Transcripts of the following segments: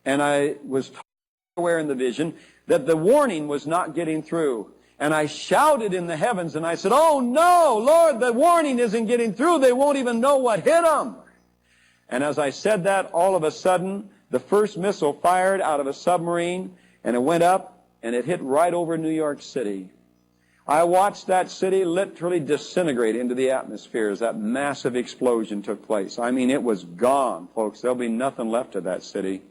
and I was aware in the vision that the warning was not getting through. And I shouted in the heavens, and I said, "Oh no, Lord, the warning isn't getting through. They won't even know what hit them." And as I said that, all of a sudden, the first missile fired out of a submarine, and it went up, and it hit right over New York City. I watched that city literally disintegrate into the atmosphere as that massive explosion took place. I mean, it was gone, folks. There'll be nothing left of that city.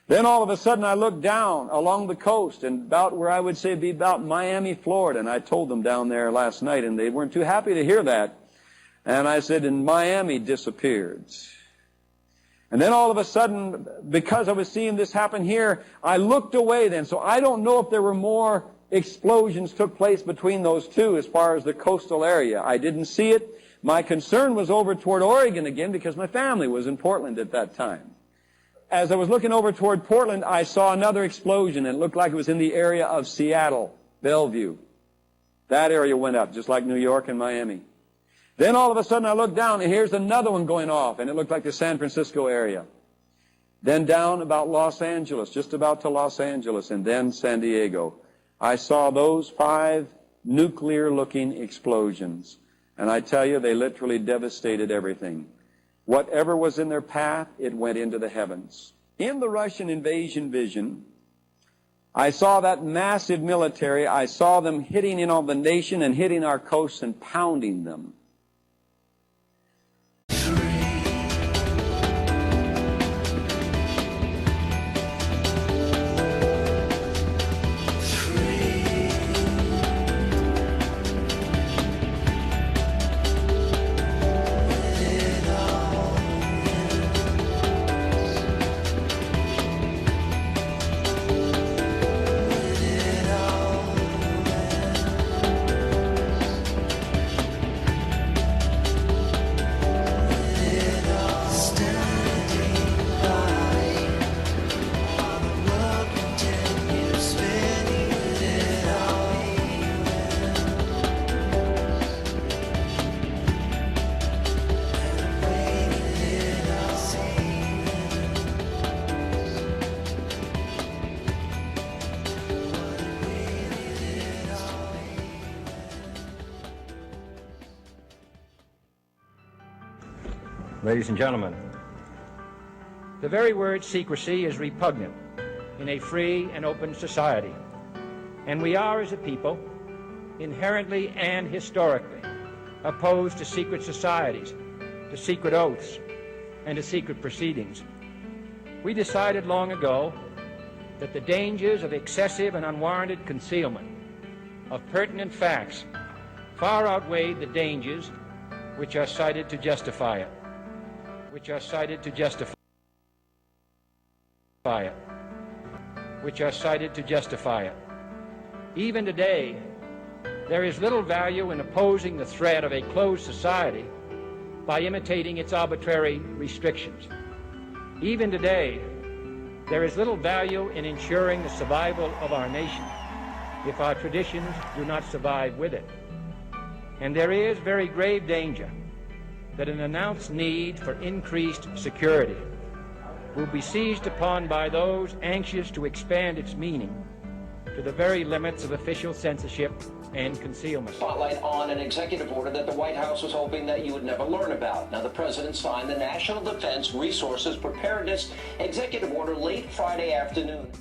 Then all of a sudden I looked down along the coast and about where I would say be about Miami, Florida. And I told them down there last night, and they weren't too happy to hear that. And I said, and Miami disappeared. And then all of a sudden, because I was seeing this happen here, I looked away then. So I don't know if there were more explosions took place between those two as far as the coastal area. I didn't see it. My concern was over toward Oregon again because my family was in Portland at that time. As I was looking over toward Portland, I saw another explosion, and it looked like it was in the area of Seattle, Bellevue. That area went up, just like New York and Miami. Then all of a sudden I looked down, and here's another one going off, and it looked like the San Francisco area. Then down about Los Angeles, just about to Los Angeles, and then San Diego. I saw those 5 nuclear-looking explosions, and I tell you, they literally devastated everything. Whatever was in their path, it went into the heavens. In the Russian invasion vision, I saw that massive military. I saw them hitting in on the nation and hitting our coasts and pounding them. Ladies and gentlemen, the very word secrecy is repugnant in a free and open society, and we are, as a people, inherently and historically opposed to secret societies, to secret oaths, and to secret proceedings. We decided long ago that the dangers of excessive and unwarranted concealment of pertinent facts far outweighed the dangers which are cited to justify it. Which are cited to justify it. Even today, there is little value in opposing the threat of a closed society by imitating its arbitrary restrictions. Even today, there is little value in ensuring the survival of our nation if our traditions do not survive with it. And there is very grave danger that an announced need for increased security will be seized upon by those anxious to expand its meaning to the very limits of official censorship and concealment. Spotlight on an executive order that the White House was hoping that you would never learn about. Now, the president signed the National Defense Resources Preparedness Executive Order late Friday afternoon.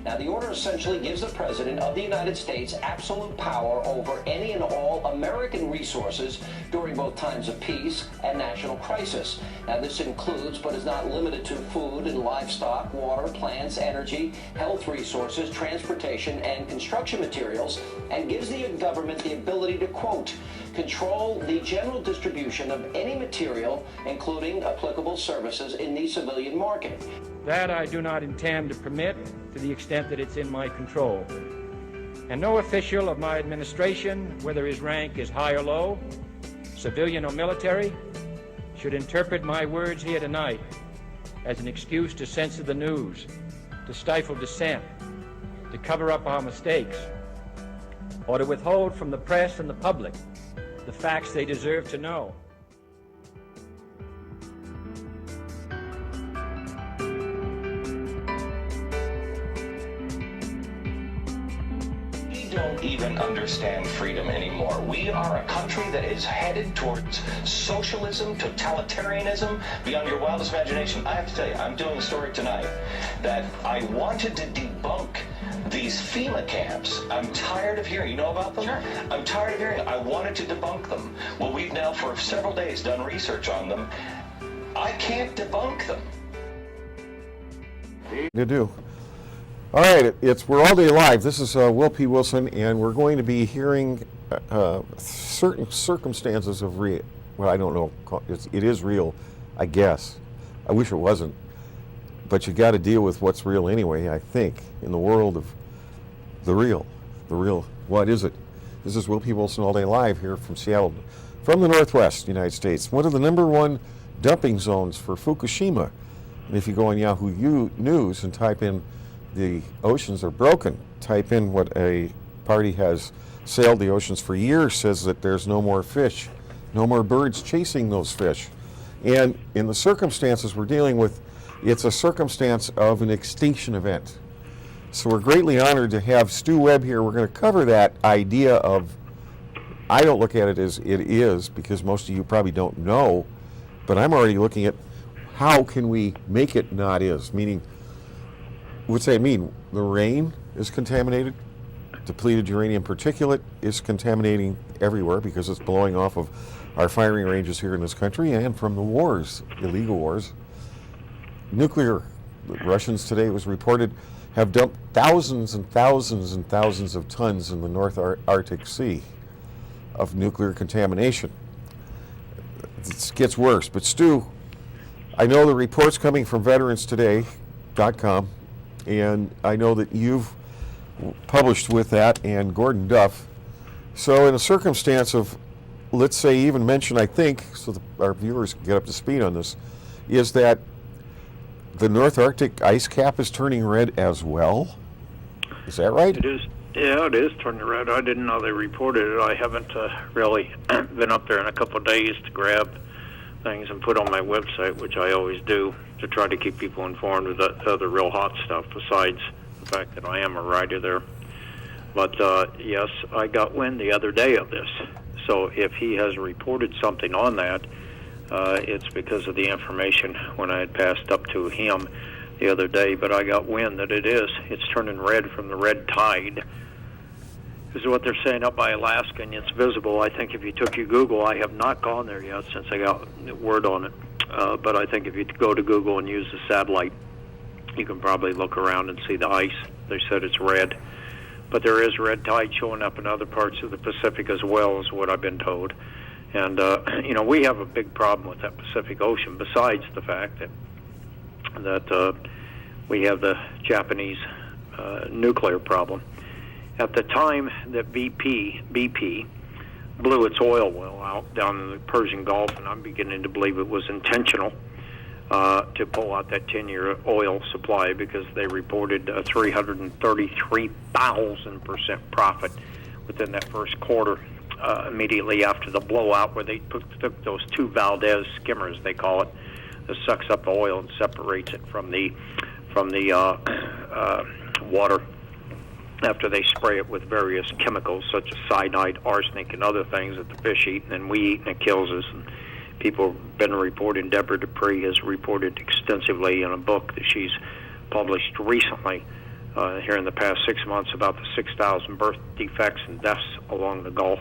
Now, the order essentially gives the President of the United States absolute power over any and all American resources during both times of peace and national crisis. Now, this includes, but is not limited to, food and livestock, water, plants, energy, health resources, transportation, and construction materials, and gives the government the ability to, quote, control the general distribution of any material, including applicable services, in the civilian market. That I do not intend to permit to the extent that it's in my control. And no official of my administration, whether his rank is high or low, civilian or military, should interpret my words here tonight as an excuse to censor the news, to stifle dissent, to cover up our mistakes, or to withhold from the press and the public the facts they deserve to know. don't even understand freedom anymore. We are a country that is headed towards socialism, totalitarianism, beyond your wildest imagination. I have to tell you, I'm doing a story tonight that I wanted to debunk these FEMA camps. I'm tired of hearing. You know about them? Sure. I'm tired of hearing. I wanted to debunk them. Well, we've now for several days done research on them. I can't debunk them. You do. All right, we're all day live. This is WillPWilson, and we're going to be hearing certain circumstances of real. Well, I don't know. It is real, I guess. I wish it wasn't, but you got to deal with what's real anyway. I think in the world of the real. What is it? This is WillPWilson all day live here from Seattle, from the Northwest United States. One of the #1 dumping zones for Fukushima. And if you go on Yahoo News and type in "the oceans are broken," type in what a party has sailed the oceans for years says that there's no more fish, no more birds chasing those fish. And in the circumstances we're dealing with, it's a circumstance of an extinction event. So we're greatly honored to have Stew Webb here. We're going to cover that idea of, I don't look at it as it is, because most of you probably don't know, but I'm already looking at how can we make it not is, meaning, what's that mean? The rain is contaminated, depleted uranium particulate is contaminating everywhere because it's blowing off of our firing ranges here in this country and from the wars, illegal wars. Nuclear, the Russians today, it was reported, have dumped thousands and thousands and thousands of tons in the North Arctic Sea of nuclear contamination. It gets worse, but Stu, I know the reports coming from veteranstoday.com, and I know that you've published with that and Gordon Duff. So in a circumstance of, let's say, even mention, I think, so our viewers can get up to speed on this, is that the North Arctic ice cap is turning red as well? Is that right? It is. Yeah, it is turning red. I didn't know they reported it. I haven't really been up there in a couple of days to grab things and put on my website, which I always do, to try to keep people informed of the other real hot stuff, besides the fact that I am a writer there. But yes, I got wind the other day of this. So if he has reported something on that, it's because of the information when I had passed up to him the other day. But I got wind that it's turning red from the red tide. This is what they're saying up by Alaska, and it's visible. I think if you took your Google, I have not gone there yet since I got word on it, but I think if you go to Google and use the satellite, you can probably look around and see the ice. They said it's red, but there is red tide showing up in other parts of the Pacific as well, is what I've been told. And, we have a big problem with that Pacific Ocean, besides the fact that we have the Japanese nuclear problem. At the time that BP blew its oil well out down in the Persian Gulf, and I'm beginning to believe it was intentional to pull out that 10-year oil supply, because they reported a 333,000% profit within that first quarter, immediately after the blowout, where they took those two Valdez skimmers, they call it, that sucks up the oil and separates it from the water, after they spray it with various chemicals such as cyanide, arsenic, and other things that the fish eat, and then we eat, and it kills us. And people have been reporting, Deborah Dupree has reported extensively in a book that she's published recently, here in the past 6 months, about the 6,000 birth defects and deaths along the Gulf.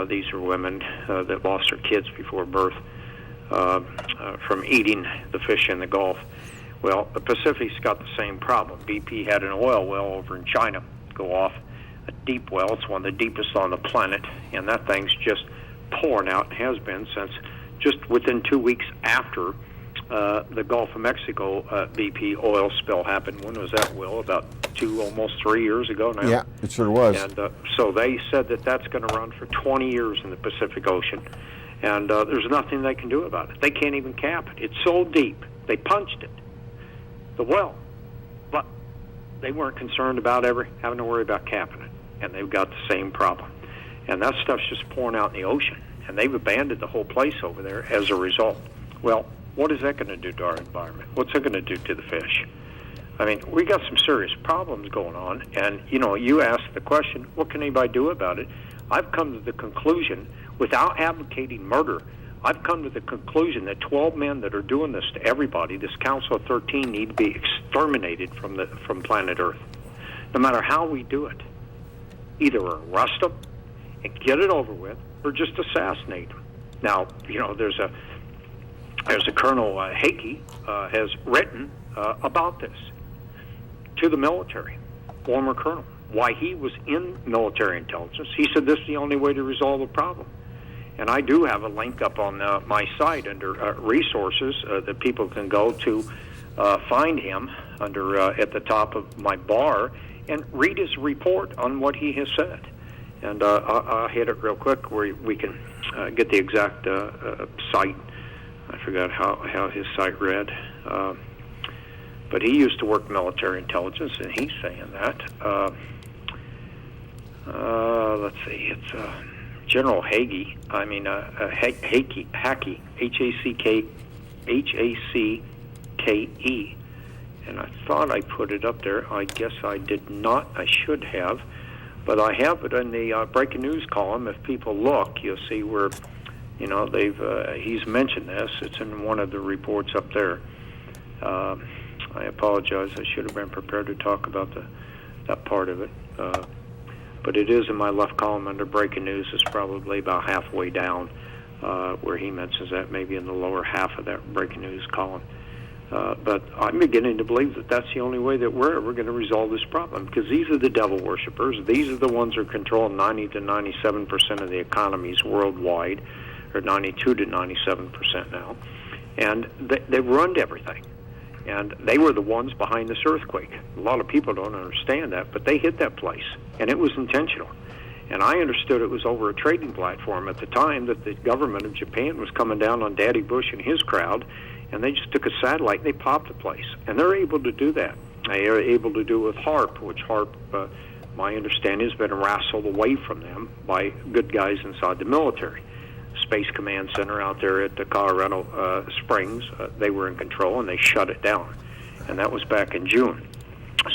These are women that lost their kids before birth from eating the fish in the Gulf. Well, the Pacific's got the same problem. BP had an oil well over in China go off, a deep well. It's one of the deepest on the planet, and that thing's just pouring out, and has been since just within 2 weeks after the Gulf of Mexico BP oil spill happened. When was that, Will? About almost 3 years ago now? Yeah, it sure was. And so they said that that's going to run for 20 years in the Pacific Ocean, and there's nothing they can do about it. They can't even cap it. It's so deep. They punched it, the well, but they weren't concerned about ever having to worry about capping it, and they've got the same problem. And that stuff's just pouring out in the ocean, and they've abandoned the whole place over there as a result. Well, what is that going to do to our environment? What's it going to do to the fish? I mean, we got some serious problems going on, and, you know, you ask the question, what can anybody do about it? I've come to the conclusion, without advocating murder, I've come to the conclusion that 12 men that are doing this to everybody, this Council of 13, need to be exterminated from planet Earth. No matter how we do it. Either arrest them and get it over with, or just assassinate them. Now, you know, there's a Colonel Hakey has written about this to the military, former colonel, why he was in military intelligence. He said this is the only way to resolve the problem. And I do have a link up on my site under resources that people can go to find him under at the top of my bar and read his report on what he has said. And I'll hit it real quick where we can get the exact site. I forgot how his site read. But he used to work military intelligence, and he's saying that. Let's see, it's General Hagee. I mean, Hackey, H-A-C-K-E. And I thought I put it up there. I guess I did not. I should have. But I have it in the breaking news column. If people look, you'll see where, you know, he's mentioned this. It's in one of the reports up there. I apologize. I should have been prepared to talk about that part of it. But it is in my left column under breaking news. It's probably about halfway down where he mentions that, maybe in the lower half of that breaking news column. But I'm beginning to believe that that's the only way that we're ever going to resolve this problem, because these are the devil worshippers. These are the ones who control 90 to 97% of the economies worldwide, or 92 to 97% now. And they've ruined everything. And they were the ones behind this earthquake. A lot of people don't understand that, but they hit that place, and it was intentional. And I understood it was over a trading platform at the time that the government of Japan was coming down on Daddy Bush and his crowd, and they just took a satellite and they popped the place. And they're able to do that. They are able to do it with HARP, which HARP, my understanding, has been wrestled away from them by good guys inside the military. Space Command Center out there at the Colorado Springs, they were in control, and they shut it down. And that was back in June.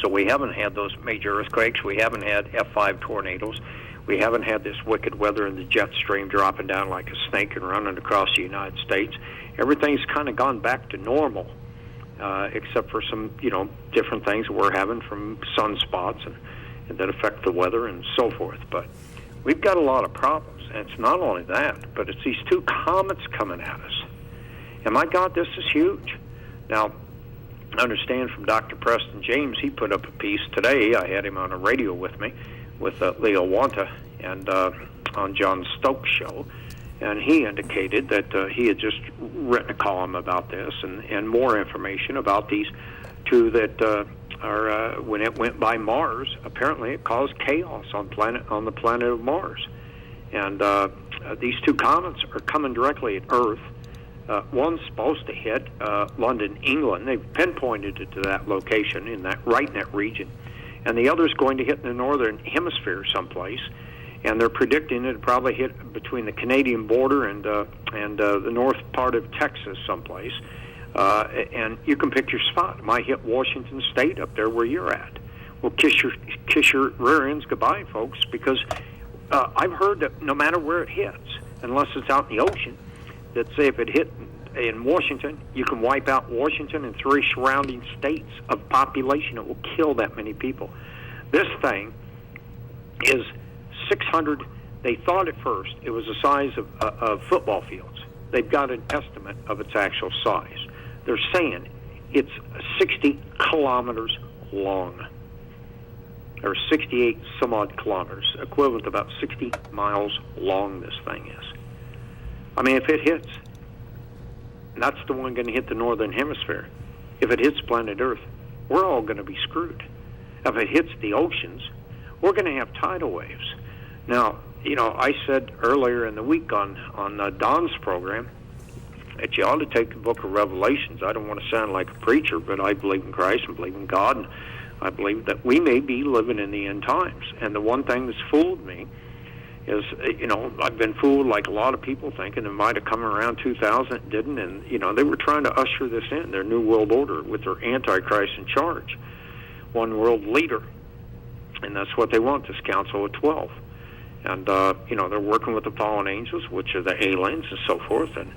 So we haven't had those major earthquakes. We haven't had F5 tornadoes. We haven't had this wicked weather and the jet stream dropping down like a snake and running across the United States. Everything's kind of gone back to normal, except for some, you know, different things that we're having from sunspots and that affect the weather and so forth. But we've got a lot of problems. And it's not only that, but it's these two comets coming at us. And my God, this is huge. Now, I understand from Dr. Preston James, he put up a piece today. I had him on a radio with me, with Leo Wanta, and on John Stokes' show. And he indicated that he had just written a column about this and more information about these two that are, when it went by Mars, apparently it caused chaos on the planet of Mars. And these two comets are coming directly at Earth. One's supposed to hit London, England. They've pinpointed it to that location, right in that region. And the other's going to hit in the Northern Hemisphere someplace. And they're predicting it'll probably hit between the Canadian border and the north part of Texas someplace. And you can pick your spot. It might hit Washington State up there where you're at. Well, kiss your rear ends goodbye, folks, because I've heard that no matter where it hits, unless it's out in the ocean, that say if it hit in Washington, you can wipe out Washington and 3 surrounding states of population. It will kill that many people. This thing is 600. They thought at first it was the size of football fields. They've got an estimate of its actual size. They're saying it's 60 kilometers long, or 68 some odd kilometers, equivalent to about 60 miles long this thing is. I mean, if it hits, that's the one going to hit the Northern Hemisphere. If it hits planet Earth, we're all going to be screwed. If it hits the oceans, we're going to have tidal waves. Now, you know, I said earlier in the week on Don's program that you ought to take the book of Revelations. I don't want to sound like a preacher, but I believe in Christ and believe in God, and I believe that we may be living in the end times. And the one thing that's fooled me is, I've been fooled like a lot of people thinking it might have come around 2000, it didn't, and, they were trying to usher this in, their New World Order, with their Antichrist in charge, one world leader, and that's what they want, this Council of 12. And, they're working with the fallen angels, which are the aliens and so forth, and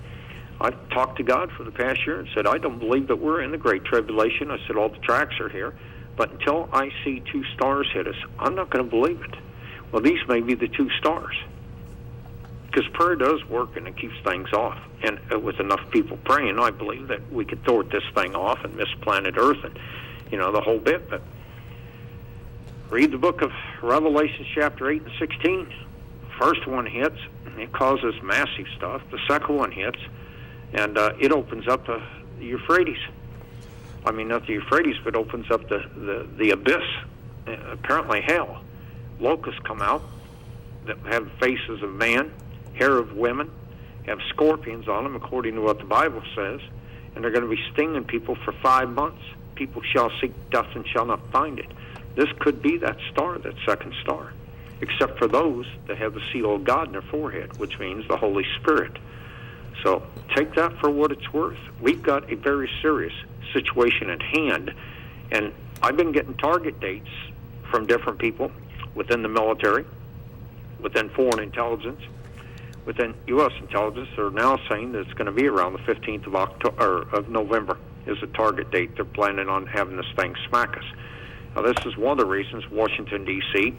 I've talked to God for the past year and said, I don't believe that we're in the Great Tribulation. I said, all the tracks are here, but until I see 2 stars hit us, I'm not going to believe it. Well, these may be the 2 stars, because prayer does work and it keeps things off. And with enough people praying, I believe that we could thwart this thing off and miss planet Earth and, the whole bit. But read the book of Revelation, chapter 8 and 16. First one hits, it causes massive stuff. The second one hits, and it opens up the Euphrates. I mean, not the Euphrates, but opens up the abyss, apparently hell. Locusts come out that have faces of man, hair of women, have scorpions on them, according to what the Bible says, and they're going to be stinging people for 5 months. People shall seek death and shall not find it. This could be that star, that second star, except for those that have the seal of God in their forehead, which means the Holy Spirit. So take that for what it's worth. We've got a very serious situation at hand, and I've been getting target dates from different people within the military, within foreign intelligence, within U.S. intelligence. They're now saying that it's going to be around the 15th of November is the target date. They're planning on having this thing smack us. Now, this is one of the reasons Washington, D.C.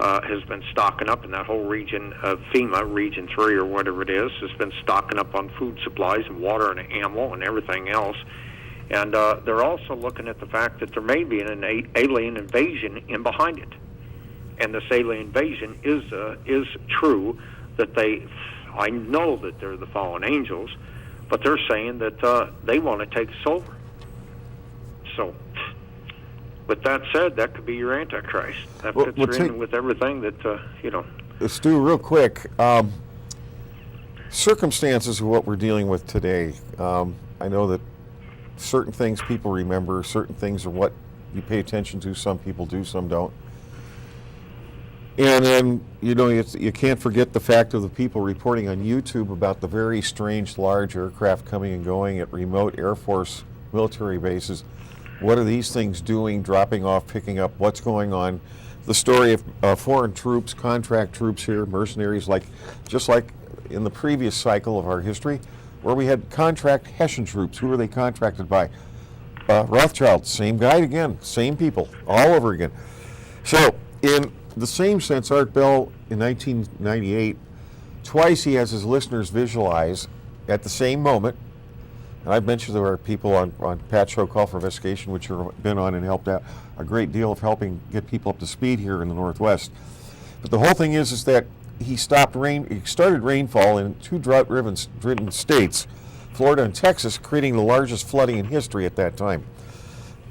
Has been stocking up in that whole region of FEMA, Region 3 or whatever it is, has been stocking up on food supplies and water and ammo and everything else. And they're also looking at the fact that there may be an alien invasion in behind it. And this alien invasion is true, that I know that they're the fallen angels, but they're saying that they want to take us over. So, with that said, that could be your Antichrist. That fits in with everything that, Stu, real quick, circumstances of what we're dealing with today. I know that certain things people remember, certain things are what you pay attention to. Some people do, some don't. And then, you can't forget the fact of the people reporting on YouTube about the very strange large aircraft coming and going at remote Air Force military bases. What are these things doing, dropping off, picking up, what's going on? The story of foreign troops, contract troops here, mercenaries, just like in the previous cycle of our history, where we had contract Hessian troops. Who were they contracted by? Rothschild, same guy again, same people, all over again. So, in the same sense, Art Bell in 1998, twice he has his listeners visualize at the same moment, and I've mentioned there are people on Pat's show, Call for Investigation, which have been on and helped out a great deal of helping get people up to speed here in the Northwest. But the whole thing is that he started rainfall in 2 drought-ridden states, Florida and Texas, creating the largest flooding in history at that time.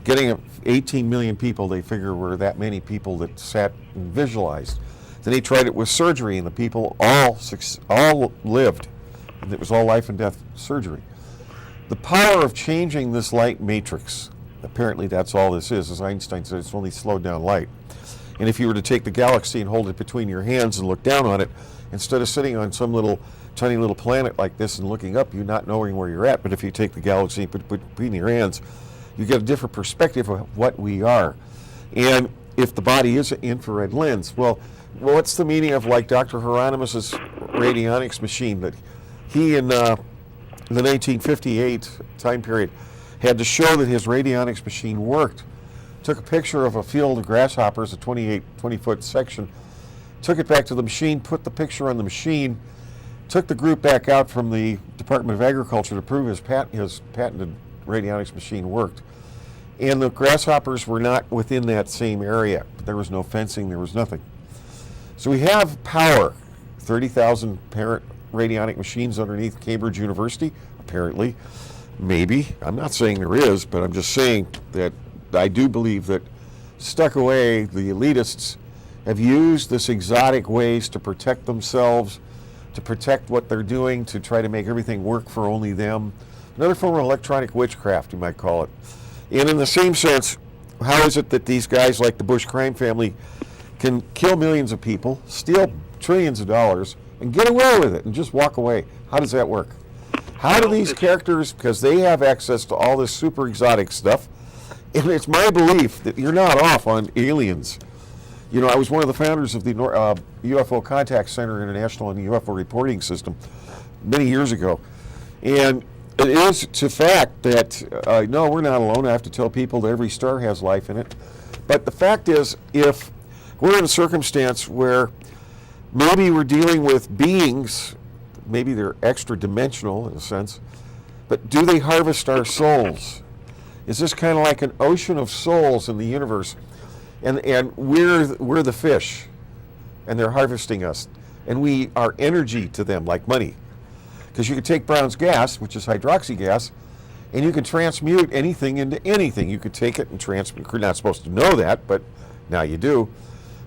Getting 18 million people, they figure, were that many people that sat and visualized. Then he tried it with surgery, and the people all lived. And it was all life and death surgery. The power of changing this light matrix, apparently that's all this is, as Einstein said, it's only slowed down light. And if you were to take the galaxy and hold it between your hands and look down on it, instead of sitting on some tiny little planet like this and looking up, you not knowing where you're at, but if you take the galaxy and put it between your hands, you get a different perspective of what we are. And if the body is an infrared lens, well, what's the meaning of Dr. Hieronymus's radionics machine that he in the 1958 time period had to show that his radionics machine worked. Took a picture of a field of grasshoppers, a 20-foot section, took it back to the machine, put the picture on the machine, took the group back out from the Department of Agriculture to prove his patented radionics machine worked. And the grasshoppers were not within that same area. There was no fencing, there was nothing. So we have power, 30,000 parent radionic machines underneath Cambridge University, apparently. Maybe. I'm not saying there is, but I'm just saying that I do believe that stuck away, the elitists have used this exotic ways to protect themselves, to protect what they're doing, to try to make everything work for only them. Another form of electronic witchcraft, you might call it. And in the same sense, how is it that these guys like the Bush crime family can kill millions of people, steal trillions of dollars and get away with it and just walk away. How does that work? How do these characters, because they have access to all this super exotic stuff, and it's my belief that you're not off on aliens. You know, I was one of the founders of the UFO Contact Center International and the UFO Reporting System many years ago. And it is to fact that, no, we're not alone. I have to tell people that every star has life in it. But the fact is, if we're in a circumstance where maybe we're dealing with beings, maybe they're extra dimensional in a sense, but do they harvest our souls? Is this kind of like an ocean of souls in the universe? And we're the fish, and they're harvesting us. And we are energy to them, like money. Because you can take Brown's gas, which is hydroxy gas, and you can transmute anything into anything. You could take it and transmute. You're not supposed to know that, but now you do.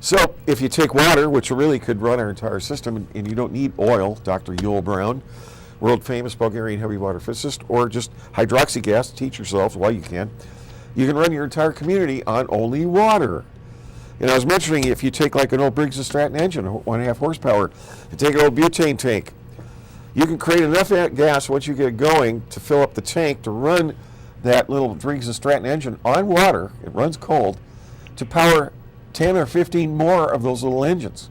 So if you take water, which really could run our entire system, and you don't need oil, Dr. Yul Brown, world-famous Bulgarian heavy water physicist, or just hydroxy gas, teach yourselves while you can run your entire community on only water. And I was mentioning, if you take like an old Briggs & Stratton engine, 1.5 horsepower, and take an old butane tank, you can create enough gas once you get it going to fill up the tank to run that little Briggs & Stratton engine on water, it runs cold, to power 10 or 15 more of those little engines.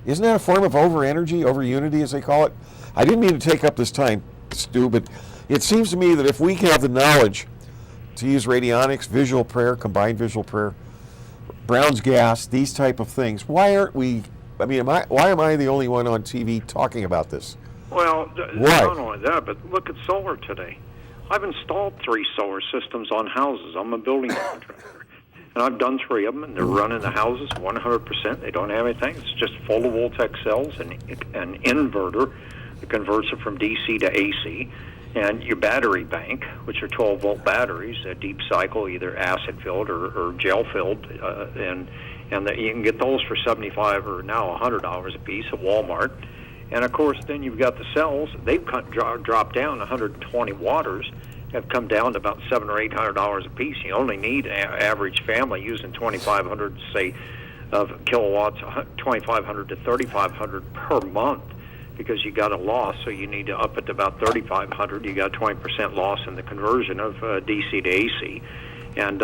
Isn't that a form of over-energy, over-unity as they call it? I didn't mean to take up this time, Stu, but it seems to me that if we have the knowledge to use radionics, visual prayer, combined visual prayer, Brown's gas, these type of things, why aren't we, I mean, why am I the only one on TV talking about this? Well, Why? not only that, but look at solar today. I've installed 3 solar systems on houses. I'm a building contractor. And I've done 3 of them, and they're running the houses 100%. They don't have anything. It's just photovoltaic cells and an inverter that converts it from DC to AC. And your battery bank, which are 12-volt batteries, deep cycle, either acid-filled or gel-filled, and you can get those for $75 or now $100 a piece at Walmart. And, of course, then you've got the cells. They've dropped down 120 watts, have come down to about $700 or $800 a piece. You only need an average family using 2,500, say, of kilowatts, 2,500 to 3,500 per month, because you got a loss, so you need to up it to about 3,500. You got 20% loss in the conversion of DC to AC, and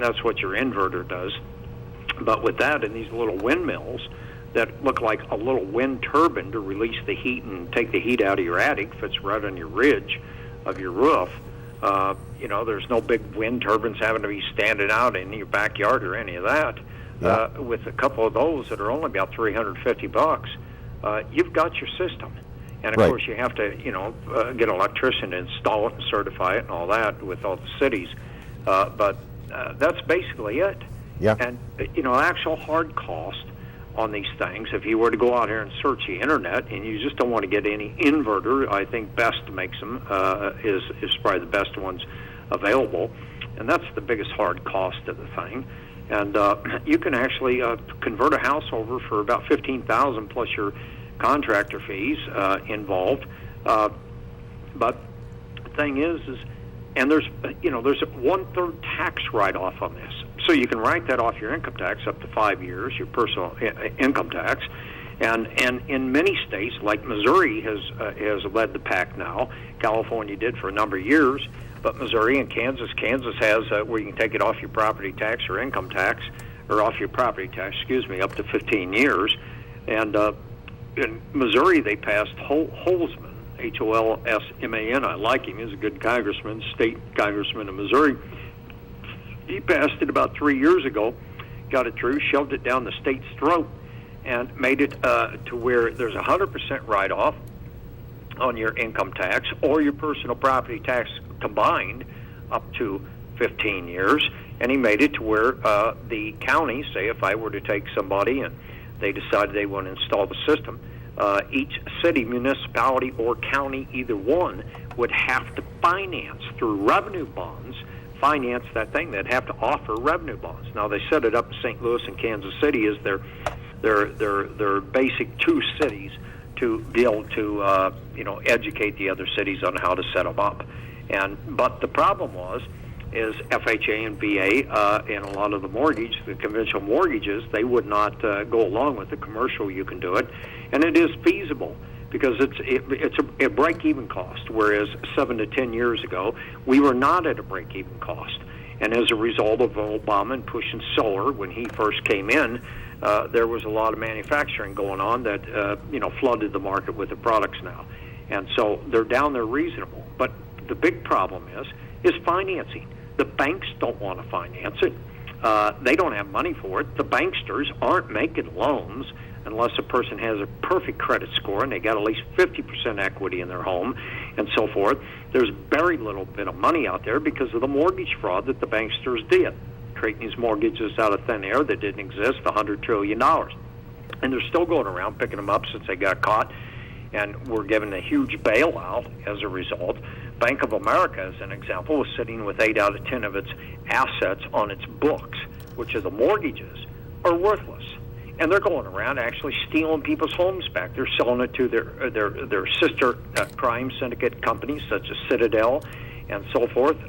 that's what your inverter does. But with that and these little windmills that look like a little wind turbine to release the heat and take the heat out of your attic, fits right on your ridge of your roof. You know, there's no big wind turbines having to be standing out in your backyard or any of that. Yeah. With a couple of those that are only about $350, you've got your system. And of course, you have to, get an electrician to install it and certify it and all that with all the cities. But that's basically it. Yeah. And, actual hard cost on these things, if you were to go out here and search the internet and you just don't want to get any inverter, I think Best makes them, is probably the best ones available. And that's the biggest hard cost of the thing. And you can actually convert a house over for about $15,000 plus your contractor fees involved. But the thing is, and there's a 1/3 tax write-off on this. So you can write that off your income tax up to 5 years, your personal income tax. And in many states, like Missouri has led the pack now. California did for a number of years. But Missouri and Kansas has where you can take it off your property tax or income tax, or off your property tax, up to 15 years. And in Missouri, they passed Holzman, Holsman. I like him. He's a good congressman, state congressman in Missouri. He passed it about 3 years ago, got it through, shoved it down the state's throat, and made it to where there's 100% write-off on your income tax or your personal property tax combined up to 15 years. And he made it to where the county, say if I were to take somebody and they decided they want to install the system, each city, municipality, or county, either one, would have to finance through revenue bonds, finance that thing. They'd have to offer revenue bonds. Now they set it up in St. Louis and Kansas City as their basic 2 cities to be able to educate the other cities on how to set them up. But the problem is FHA and VA, and a lot of the conventional mortgages, they would not go along with the commercial. You can do it, and it is feasible because it's a break-even cost, whereas 7 to 10 years ago, we were not at a break-even cost. And as a result of Obama and pushing solar when he first came in, there was a lot of manufacturing going on that flooded the market with the products now. And so they're down there reasonable. But the big problem is financing. The banks don't want to finance it. They don't have money for it. The banksters aren't making loans unless a person has a perfect credit score and they got at least 50% equity in their home and so forth. There's very little bit of money out there because of the mortgage fraud that the banksters did, creating these mortgages out of thin air that didn't exist, $100 trillion. And they're still going around picking them up since they got caught, and we're given a huge bailout as a result. Bank of America, as an example, was sitting with 8 out of 10 of its assets on its books, which are the mortgages, are worthless. And they're going around actually stealing people's homes back. They're selling it to their sister crime syndicate companies such as Citadel and so forth.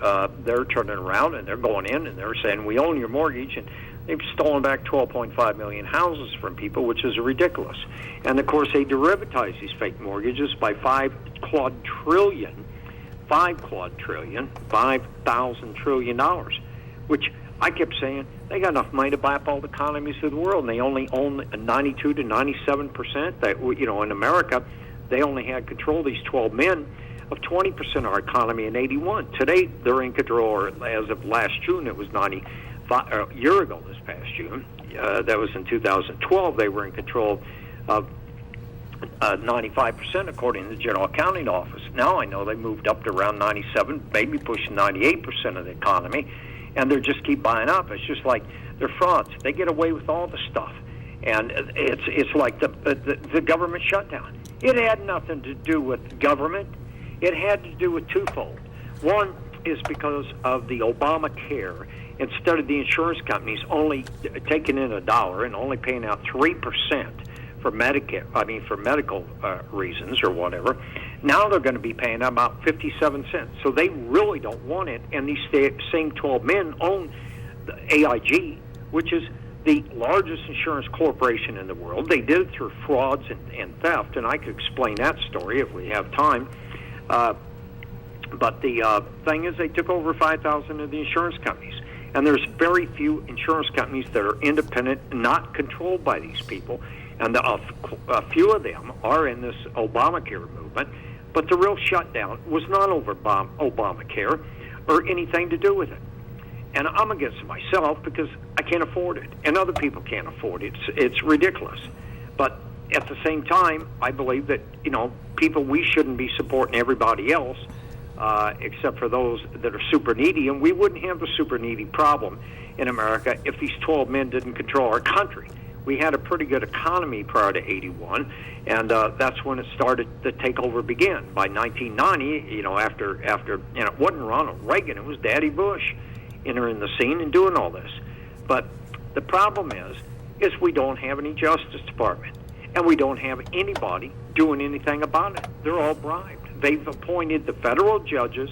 They're turning around and they're going in and they're saying, we own your mortgage, and they've stolen back 12.5 million houses from people, which is ridiculous. And of course, they derivatize these fake mortgages by 5,000 trillion, which I kept saying they got enough money to buy up all the economies of the world, and they only own 92 to 97%. That, in America, they only had control, these 12 men, of 20% of our economy in 81. Today, they're in control, or as of last June, it was 95. A year ago, this past June, that was in 2012, they were in control of 95%, according to the General Accounting Office. Now I know they moved up to around 97, maybe pushing 98% of the economy. And they just keep buying up. It's just like they're frauds. They get away with all the stuff, and it's like the government shutdown. It had nothing to do with government. It had to do with twofold. One is because of the Obamacare. Instead of the insurance companies only taking in $1 and only paying out 3% for Medicare, for medical reasons or whatever, now they're going to be paying about 57 cents. So they really don't want it. And these same 12 men own the AIG, which is the largest insurance corporation in the world. They did it through frauds and theft, and I could explain that story if we have time. But the thing is, they took over 5,000 of the insurance companies. And there's very few insurance companies that are independent, not controlled by these people. And a few of them are in this Obamacare movement. But the real shutdown was not over Obamacare or anything to do with it. And I'm against it myself because I can't afford it. And other people can't afford it. It's ridiculous. But at the same time, I believe that, people, we shouldn't be supporting everybody else except for those that are super needy. And we wouldn't have the super needy problem in America if these 12 men didn't control our country. We had a pretty good economy prior to 81, and that's when it started, the takeover began. By 1990, after it wasn't Ronald Reagan, it was Daddy Bush entering the scene and doing all this. But the problem is we don't have any Justice Department, and we don't have anybody doing anything about it. They're all bribed. They've appointed the federal judges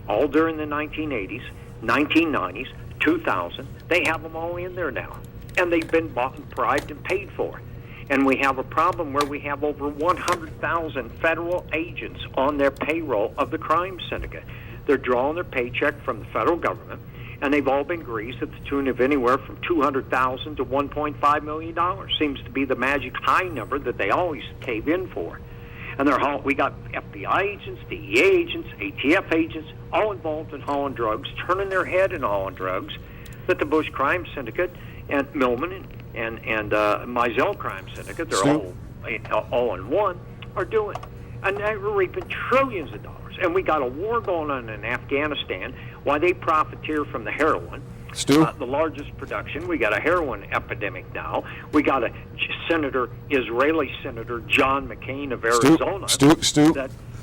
all during the 1980s, 1990s, 2000. They have them all in there now. And they've been bought and bribed and paid for. And we have a problem where we have over 100,000 federal agents on their payroll of the crime syndicate. They're drawing their paycheck from the federal government, and they've all been greased at the tune of anywhere from $200,000 to $1.5 million. Seems to be the magic high number that they always cave in for. And we got FBI agents, DEA agents, ATF agents, all involved in hauling drugs, turning their head in hauling drugs, that the Bush crime syndicate and Millman and Mizell crime syndicate, they're all in one, are doing. And they're reaping trillions of dollars. And we got a war going on in Afghanistan while they profiteer from the heroin. Stu? The largest production. We got a heroin epidemic now. We got a Israeli Senator John McCain of Arizona. Stu?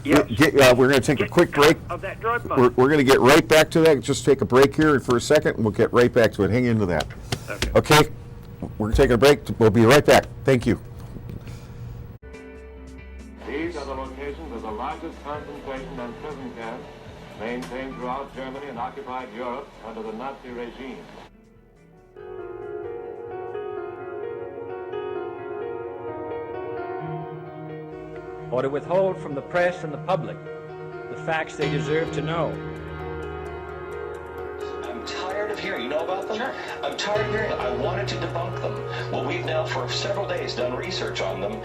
Yes. We're going to take a quick break. Of that drug money. We're going to get right back to that. Just take a break here for a second, and we'll get right back to it. Hang into that. Okay? We're taking a break. We'll be right back. Thank you. These are the locations of the largest concentration of prison camps maintained throughout Germany and occupied Europe under the Nazi regime. Or to withhold from the press and the public the facts they deserve to know. I'm tired of hearing. You know about them? Sure. I'm tired of hearing them. I wanted to debunk them. Well, we've now for several days done research on them.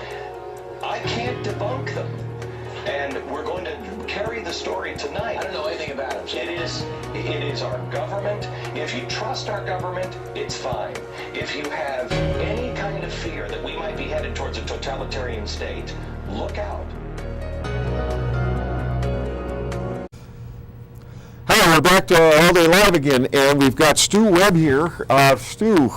I can't debunk them. And we're going to carry the story tonight. I don't know anything about it. It is our government. If you trust our government, it's fine. If you have any kind of fear that we might be headed towards a totalitarian state, look out. Hi, we're back to All Day Live again, and we've got Stew Webb here. Stu,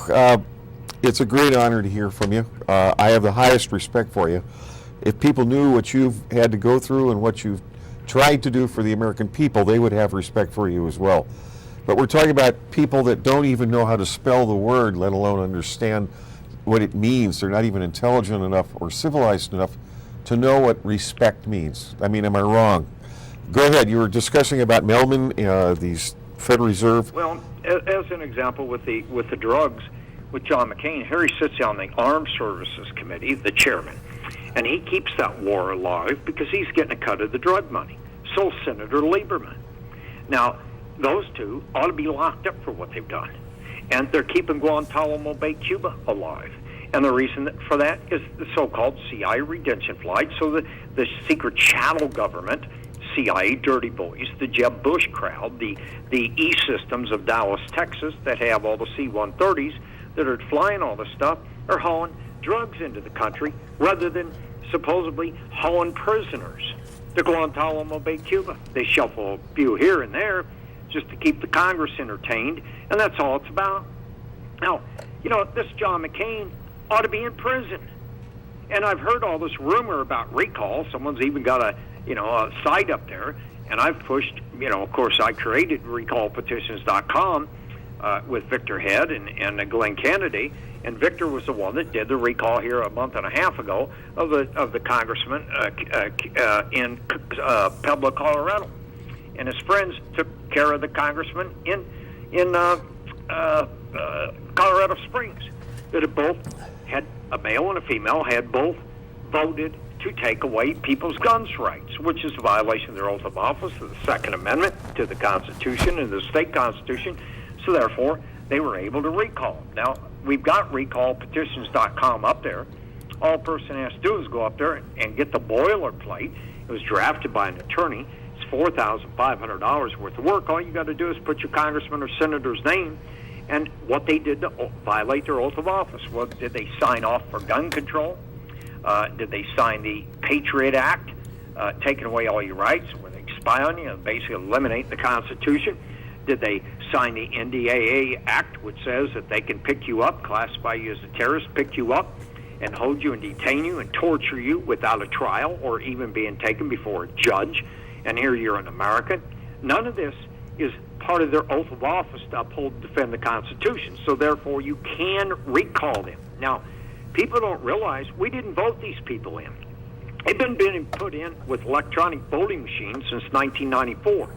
it's a great honor to hear from you. I have the highest respect for you. If people knew what you've had to go through and what you've tried to do for the American people, they would have respect for you as well. But we're talking about people that don't even know how to spell the word, let alone understand what it means. They're not even intelligent enough or civilized enough to know what respect means. I mean, am I wrong? Go ahead. You were discussing about Melman, the Federal Reserve. Well, as an example, with the drugs, with John McCain, here he sits on the Armed Services Committee, the chairman, and he keeps that war alive because he's getting a cut of the drug money. So Senator Lieberman. Now, those two ought to be locked up for what they've done, and they're keeping Guantanamo Bay, Cuba, alive. And the reason for that is the so-called CIA redemption flight. So the secret shadow government, CIA dirty boys, the Jeb Bush crowd, the E-Systems of Dallas, Texas, that have all the C-130s that are flying all this stuff, are hauling drugs into the country rather than supposedly hauling prisoners to Guantanamo Bay, Cuba. They shuffle a few here and there just to keep the Congress entertained, and that's all it's about. Now, you know, this John McCain ought to be in prison. And I've heard all this rumor about recall. Someone's even got a site up there, and I've pushed, of course, I created recallpetitions.com with Victor Head and Glenn Kennedy, and Victor was the one that did the recall here a month and a half ago of the congressman in Pueblo, Colorado, and his friends took care of the congressman in Colorado Springs that had both had a male and a female had both voted to take away people's guns rights, which is a violation of their oath of office, of the Second Amendment to the Constitution and the state Constitution. So therefore, they were able to recall. Now, we've got recallpetitions.com up there. All a person has to do is go up there and get the boilerplate. It was drafted by an attorney. It's $4,500 worth of work. All you got to do is put your congressman or senator's name and what they did to violate their oath of office. Well, did they sign off for gun control? Did they sign the Patriot Act, taking away all your rights, where they spy on you and basically eliminate the Constitution? Did they sign the NDAA Act, which says that they can pick you up, classify you as a terrorist, pick you up, and hold you and detain you and torture you without a trial or even being taken before a judge? And here you're an American. None of this is part of their oath of office to uphold and defend the Constitution. So therefore, you can recall them. Now, people don't realize we didn't vote these people in. They've been put in with electronic voting machines since 1994.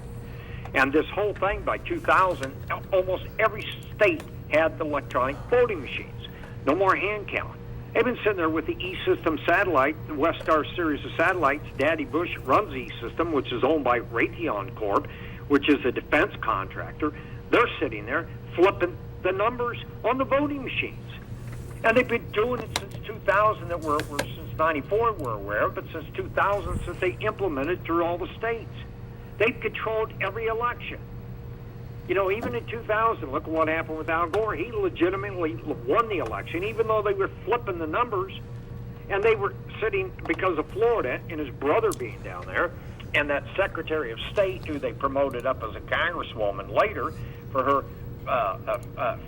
And this whole thing by 2000, almost every state had the electronic voting machines. No more hand count. They've been sitting there with the E-System satellite, the Westar series of satellites. Daddy Bush runs the E-System, which is owned by Raytheon Corp., which is a defense contractor. They're sitting there flipping the numbers on the voting machines. And they've been doing it since 2000, that we're since 94 we're aware of, but since 2000, since they implemented through all the states. They've controlled every election. Even in 2000, look at what happened with Al Gore. He legitimately won the election, even though they were flipping the numbers. And they were sitting, because of Florida and his brother being down there, and that Secretary of State, who they promoted up as a congresswoman later for her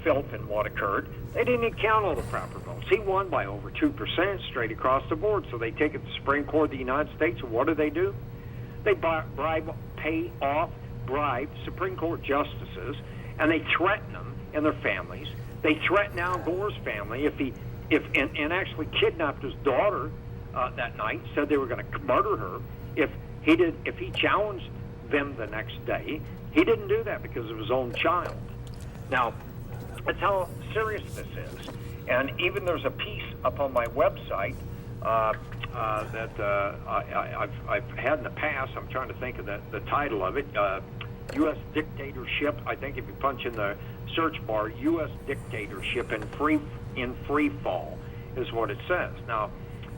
filth and what occurred, they didn't even count all the proper votes. He won by over 2% straight across the board. So they take it to the Supreme Court of the United States, and what do? They bribe Supreme Court justices, and they threaten them and their families. They threaten Al Gore's family and actually kidnapped his daughter that night. Said they were going to murder her if he challenged them the next day. He didn't do that because of his own child. Now, that's how serious this is. And even there's a piece up on my website that I've had in the past. I'm trying to think of the title of it. U.S. dictatorship. I think if you punch in the search bar, U.S. dictatorship in free fall is what it says. Now,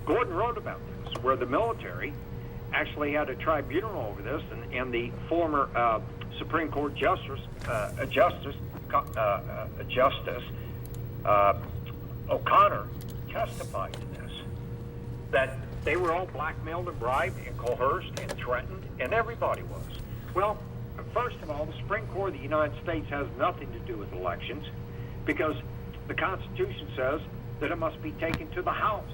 Gordon wrote about this, where the military actually had a tribunal over this, and the former Supreme Court Justice O'Connor testified to this, that they were all blackmailed and bribed and coerced and threatened, and everybody was. Well, first of all, the Supreme Court of the United States has nothing to do with elections, because the Constitution says that it must be taken to the House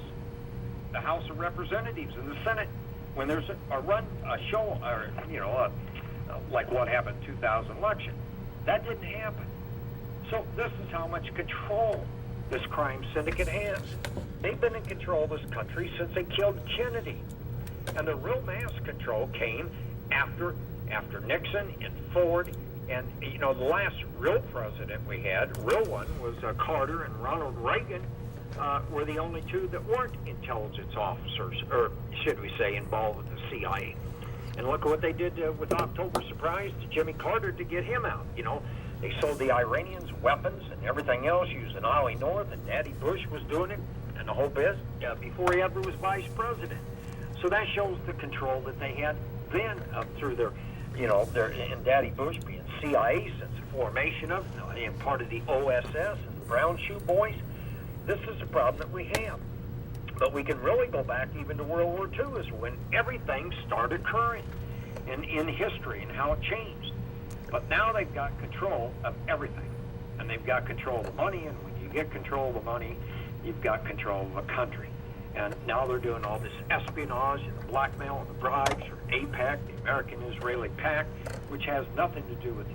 of Representatives and the Senate when there's a show, or like what happened in 2000 election. That didn't happen. So this is how much control this crime syndicate has. They've been in control of this country since they killed Kennedy. And the real mass control came after Nixon and Ford. And, the last real president we had, real one, was Carter, and Ronald Reagan were the only two that weren't intelligence officers, or should we say involved with the CIA. And look at what they did with October Surprise to Jimmy Carter to get him out. They sold the Iranians weapons and everything else using Ollie North, and Daddy Bush was doing it, and the whole bit before he ever was vice president. So that shows the control that they had then through their, and Daddy Bush being CIA since the formation of, and part of the OSS and the Brown Shoe Boys. This is a problem that we have. But we can really go back even to World War II, is when everything started occurring in history and how it changed. But now they've got control of everything. And they've got control of the money, and when you get control of the money, you've got control of a country. And now they're doing all this espionage and the blackmail and the bribes for AIPAC, the American-Israeli Pact, which has nothing to do with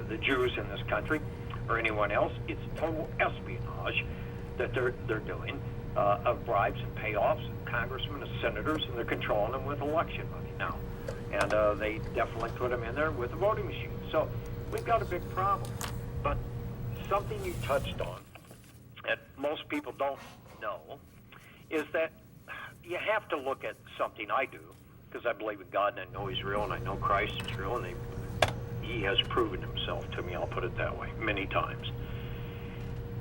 the Jews in this country or anyone else. It's total espionage that they're doing of bribes and payoffs of congressmen and senators, and they're controlling them with election money now. And they definitely put them in there with a voting machine. So we've got a big problem. But something you touched on that most people don't know is that you have to look at something I do, because I believe in God and I know He's real and I know Christ is real, and He has proven Himself to me, I'll put it that way, many times.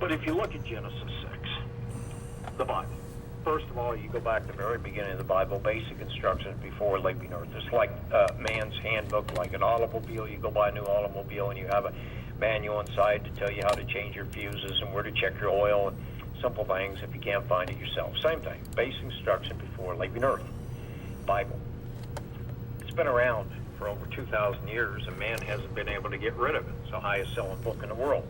But if you look at Genesis 6, the Bible, first of all, you go back to the very beginning of the Bible, basic instructions before leaving earth. It's like man's handbook, like an automobile. You go buy a new automobile and you have a manual inside to tell you how to change your fuses and where to check your oil and simple things if you can't find it yourself. Same thing, basic instruction before leaving earth. Bible. It's been around for over 2,000 years, and man hasn't been able to get rid of it. It's the highest selling book in the world.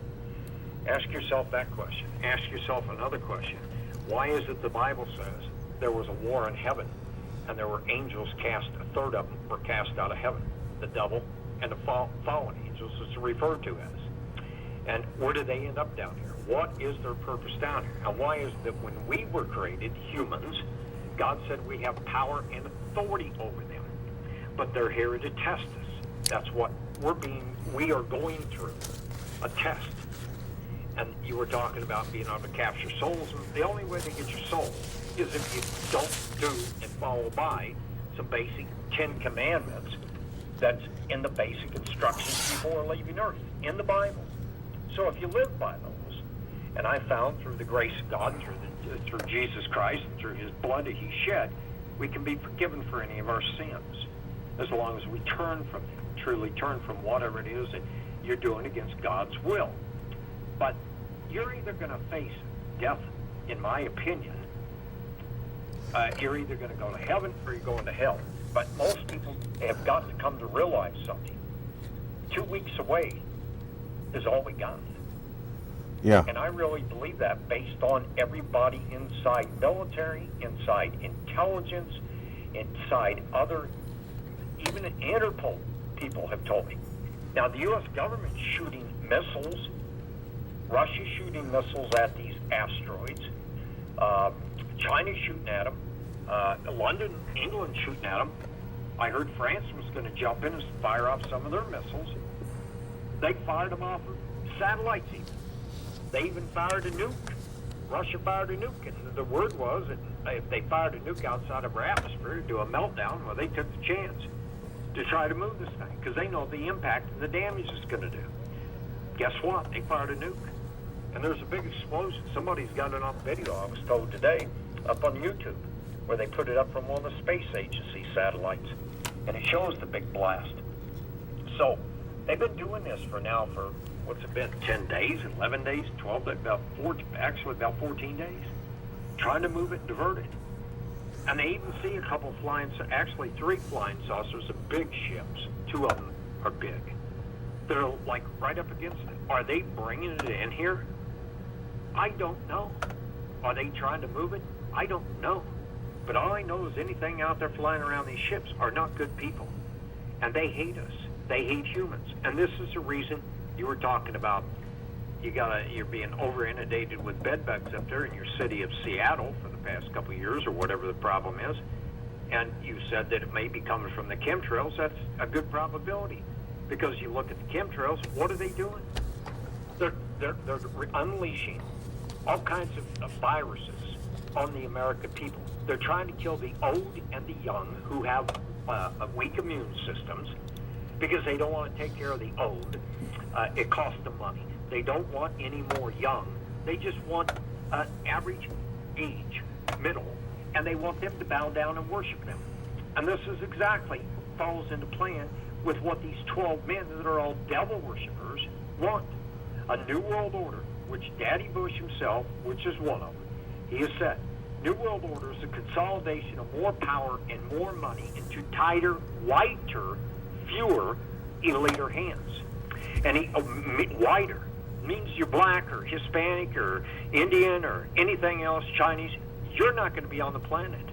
Ask yourself that question. Ask yourself another question. Why is it the Bible says there was a war in heaven, and there were angels cast, a third of them were cast out of heaven, the devil and the fallen angels, it's referred to as. And where do they end up down here? What is their purpose down here? And why is it that when we were created, humans, God said we have power and authority over them, but they're here to test us. That's what we are going through, a test. And you were talking about being able to capture souls. The only way to get your soul is if you don't do and follow by some basic 10 commandments that's in the basic instructions before leaving earth, in the Bible. So if you live by those, and I found through the grace of God, through Jesus Christ, and through His blood that He shed, we can be forgiven for any of our sins, as long as we turn from them, truly turn from whatever it is that you're doing against God's will. But you're either going to face death, in my opinion. You're either going to go to heaven or you're going to hell. But most people have got to come to realize something. 2 weeks away is all we got. Yeah. And I really believe that, based on everybody inside military, inside intelligence, inside other, even Interpol people have told me. Now, the U.S. government's shooting missiles. Russia's shooting missiles at these asteroids. China's shooting at them. London, England's shooting at them. I heard France was going to jump in and fire off some of their missiles. They fired them off of satellites even. They even fired a nuke. Russia fired a nuke, and the word was that if they fired a nuke outside of our atmosphere to do a meltdown, well, they took the chance to try to move this thing because they know the impact and the damage it's going to do. Guess what? They fired a nuke, and there's a big explosion. Somebody's got it on video, I was told today, up on YouTube, where they put it up from one of the space agency satellites, and it shows the big blast. So they've been doing this for what's it been, 10 days, 11 days, 12, about 14 days, trying to move it, divert it. And they even see a couple actually 3 flying saucers of big ships. 2 of them are big. They're like right up against it. Are they bringing it in here? I don't know. Are they trying to move it? I don't know. But all I know is anything out there flying around these ships are not good people. And they hate us. They hate humans. And this is the reason you were talking about you're being over inundated with bed bugs up there in your city of Seattle for the past couple of years or whatever the problem is. And you said that it may be coming from the chemtrails. That's a good probability. Because you look at the chemtrails, what are they doing? They're unleashing all kinds of viruses on the American people. They're trying to kill the old and the young who have weak immune systems because they don't want to take care of the old. It costs them money. They don't want any more young. They just want average age, middle, and they want them to bow down and worship them. And this is exactly falls into plan with what these 12 men that are all devil worshipers want. A new world order, which Daddy Bush himself, which is one of them, he has said, New World Order is a consolidation of more power and more money into tighter, whiter, fewer, eliter hands. And whiter means you're black or Hispanic or Indian or anything else, Chinese. You're not going to be on the planet.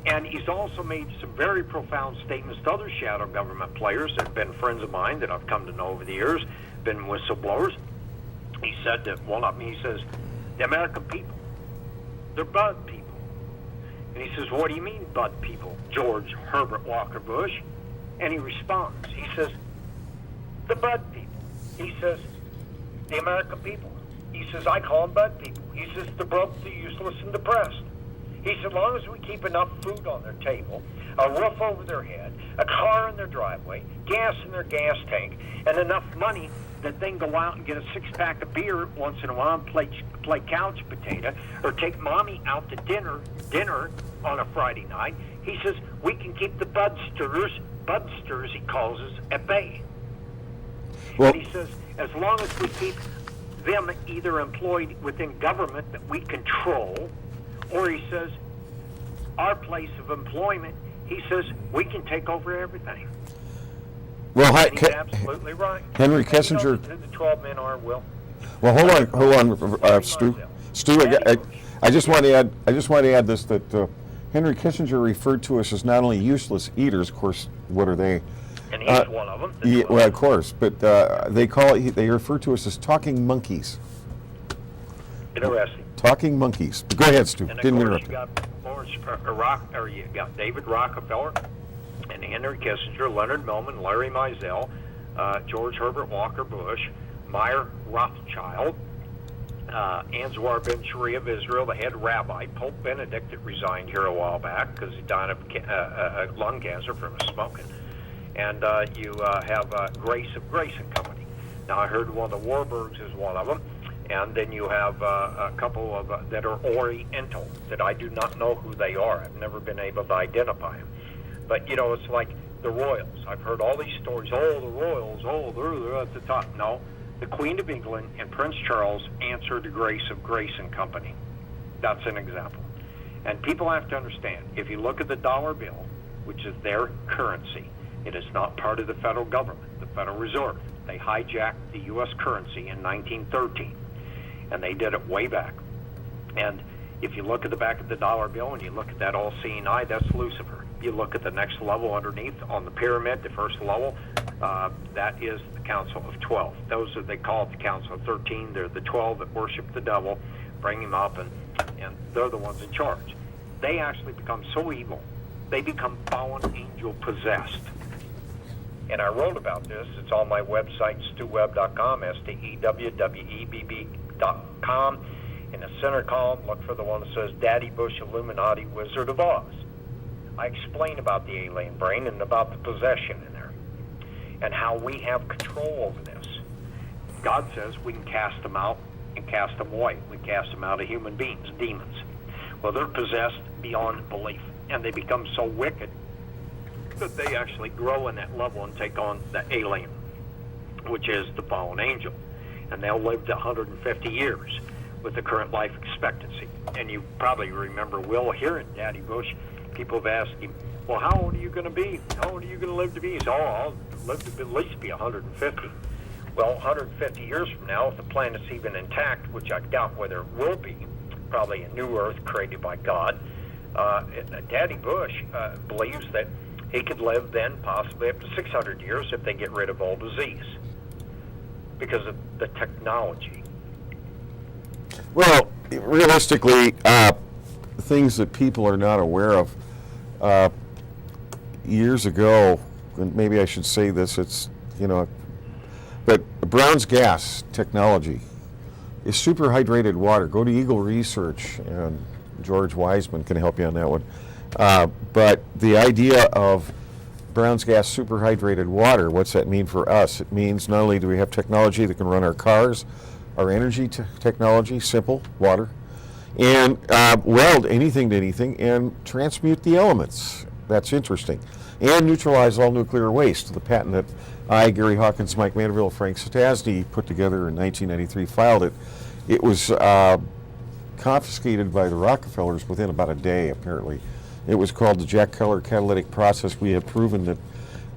And he's also made some very profound statements to other shadow government players that have been friends of mine that I've come to know over the years, been whistleblowers. He said that one of them, he says, the American people, they're bud people. And he says, what do you mean bud people, George Herbert Walker Bush? And he responds, he says, the bud people. He says, the American people. He says, I call them bud people. He says, the broke, the useless, and depressed. He said, as long as we keep enough food on their table, a roof over their head, a car in their driveway, gas in their gas tank, and enough money that they can go out and get a 6-pack of beer once in a while and play couch potato, or take mommy out to dinner on a Friday night, he says, we can keep the budsters, he calls us, at bay. Well, and he says, as long as we keep them either employed within government that we control, or he says, our place of employment, he says, we can take over everything. well, And he's absolutely right. Henry And you know Kissinger. who the 12 men are, Will? Well, hold on, Stu. Stu, I just want to add this that Henry Kissinger referred to us as not only useless eaters. Of course, what are they? And he's one of them. Yeah, well, of course, but they refer to us as talking monkeys. Interesting. Talking monkeys. But go ahead, Stu. And of Didn't course, interrupt. you got David Rockefeller and Henry Kissinger, Leonard Millman, Larry Mizell, George Herbert Walker Bush, Meyer Rothschild, Anzar Ben Shari of Israel, the head rabbi, Pope Benedict that resigned here a while back because he died of lung cancer from smoking. And you have Grace of Grace and Company. Now, I heard one of the Warburgs is one of them. And then you have a couple of that are Oriental that I do not know who they are. I've never been able to identify them. But, you know, it's like the royals. I've heard all these stories. Oh, the royals, they're at the top. No, the Queen of England and Prince Charles answer to Grace of Grace and Company. That's an example. And people have to understand, if you look at the dollar bill, which is their currency, it is not part of the federal government, the Federal Reserve. They hijacked the U.S. currency in 1913. And they did it way back. And if you look at the back of the dollar bill and you look at that all-seeing eye, that's Lucifer. You look at the next level underneath on the pyramid, the first level, that is the Council of 12. Those are, they call it the Council of 13. They're the 12 that worship the devil, bring him up, and they're the ones in charge. They actually become so evil they become fallen angel possessed. And I wrote about this. It's on my website, stewwebb.com, stewwebb.com. In the center column, look for the one that says Daddy Bush, Illuminati, Wizard of Oz. I explain about the alien brain and about the possession in there and how we have control over this. God says we can cast them out and cast them away. We cast them out of human beings, demons. Well, they're possessed beyond belief, and they become so wicked that they actually grow in that level and take on the alien, which is the fallen angel. And they'll live to 150 years with the current life expectancy. And you probably remember Will here in Daddy Bush. People have asked him, well, how old are you going to be? How old are you going to live to be? He said, oh, I'll live to at least be 150. Well, 150 years from now, if the planet's even intact, which I doubt whether it will be, probably a new Earth created by God, Daddy Bush believes that he could live then possibly up to 600 years if they get rid of all disease because of the technology. Well, realistically, things that people are not aware of. Years ago, and maybe I should say this, it's, but Brown's gas technology is superhydrated water. Go to Eagle Research, and George Wiseman can help you on that one. But the idea of Brown's gas superhydrated water, what's that mean for us? It means not only do we have technology that can run our cars, our energy technology, simple, water, and weld anything to anything and transmute the elements. That's interesting. And neutralize all nuclear waste. The patent that I, Gary Hawkins, Mike Mandeville, Frank Satasny put together in 1993, filed it. It was confiscated by the Rockefellers within about a day, apparently. It was called the Jack Keller catalytic process. We have proven that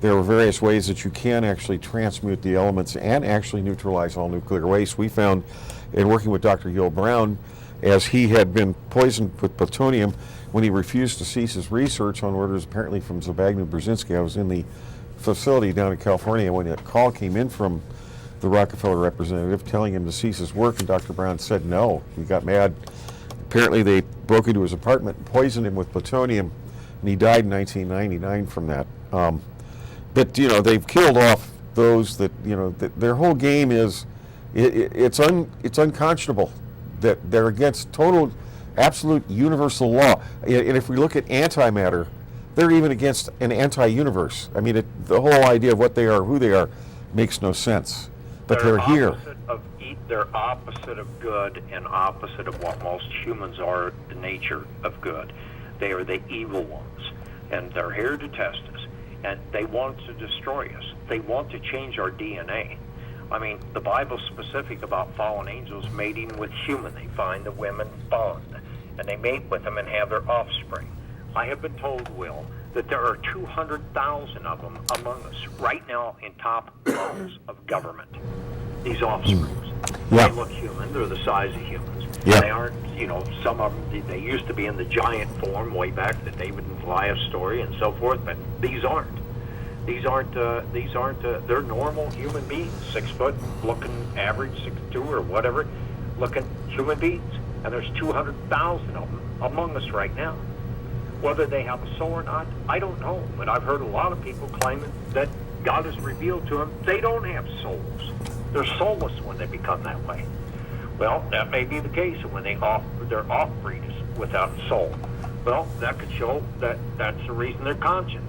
there are various ways that you can actually transmute the elements and actually neutralize all nuclear waste. We found in working with Dr. Gil Brown, as he had been poisoned with plutonium when he refused to cease his research on orders apparently from Zbigniew Brzezinski. I was in the facility down in California when a call came in from the Rockefeller representative telling him to cease his work, and Dr. Brown said no. He got mad. Apparently they broke into his apartment and poisoned him with plutonium, and he died in 1999 from that. But they've killed off those that their whole game is it's unconscionable that they're against total, absolute universal law. And if we look at antimatter, they're even against an anti-universe. I mean, the whole idea of what they are, who they are, makes no sense. But they're here. They're opposite of good and opposite of what most humans are, the nature of good. They are the evil ones, and they're here to test us, and they want to destroy us. They want to change our DNA. I mean, the Bible's specific about fallen angels mating with human. They find the women bond, and they mate with them and have their offspring. I have been told, Will, that there are 200,000 of them among us right now in top levels of government. These offsprings. Yeah. They look human. They're the size of humans. Yeah. They aren't, some of them, they used to be in the giant form way back, the David and Goliath story and so forth, but these aren't. They're normal human beings, 6 foot looking average, 6'2" or whatever, looking human beings. And there's 200,000 of them among us right now. Whether they have a soul or not, I don't know. But I've heard a lot of people claiming that God has revealed to them they don't have souls. They're soulless when they become that way. Well, that may be the case when they're off-breed without a soul. Well, that could show that that's the reason they're conscious.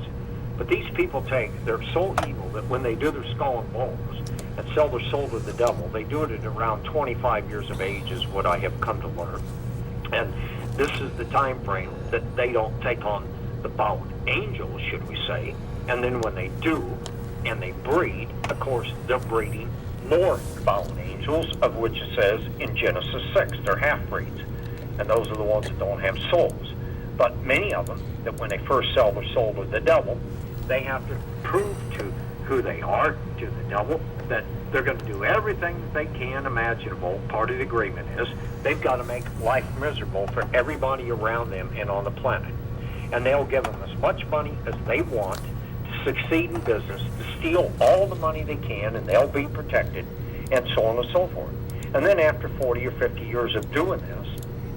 But these people they're so evil that when they do their skull and bones and sell their soul to the devil, they do it at around 25 years of age is what I have come to learn. And this is the time frame that they don't take on the fallen angels, should we say. And then when they do, and they breed, of course, they're breeding more fallen angels, of which it says in Genesis 6, they're half-breeds. And those are the ones that don't have souls. But many of them, that when they first sell their soul to the devil, they have to prove to who they are, to the devil, that they're going to do everything that they can imaginable. Part of the agreement is they've got to make life miserable for everybody around them and on the planet. And they'll give them as much money as they want to succeed in business, to steal all the money they can, and they'll be protected, and so on and so forth. And then after 40 or 50 years of doing this,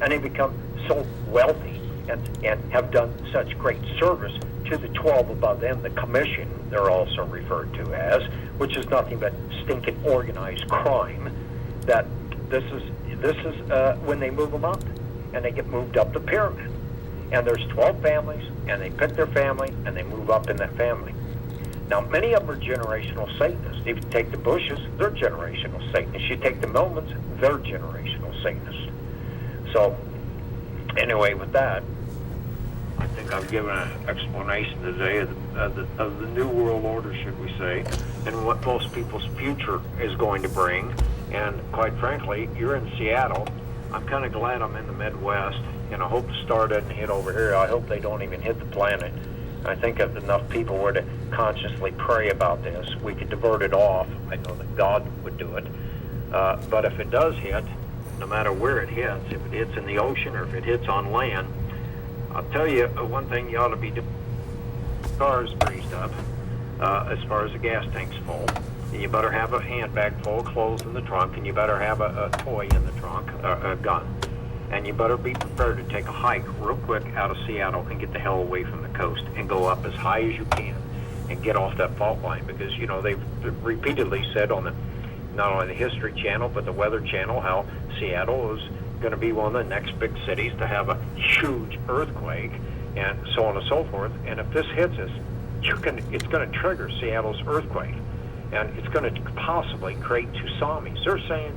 and they become so wealthy and have done such great service to the 12 above them, the commission, they're also referred to as, which is nothing but stinking organized crime, that this is when they move them up, and they get moved up the pyramid. And there's 12 families, and they pick their family, and they move up in that family. Now, many of them are generational Satanists. If you take the Bushes, they're generational Satanists. You take the Millmans, they're generational Satanists. So, anyway, with that, I think I've given an explanation today of the New World Order, should we say, and what most people's future is going to bring. And quite frankly, you're in Seattle. I'm kind of glad I'm in the Midwest, and I hope the star doesn't hit over here. I hope they don't even hit the planet. I think if enough people were to consciously pray about this, we could divert it off. I know that God would do it. But if it does hit, no matter where it hits, if it hits in the ocean or if it hits on land, I'll tell you one thing you ought to be doing. Cars greased up as far as the gas tank's full. And you better have a handbag full of clothes in the trunk, and you better have a toy in the trunk, a gun. And you better be prepared to take a hike real quick out of Seattle and get the hell away from the coast and go up as high as you can and get off that fault line, because, you know, they've repeatedly said on the, not only the History Channel, but the Weather Channel, how Seattle is going to be one of the next big cities to have a huge earthquake and so on and so forth. And if this hits us, it's going to trigger Seattle's earthquake, and it's going to possibly create tsunamis. They're saying,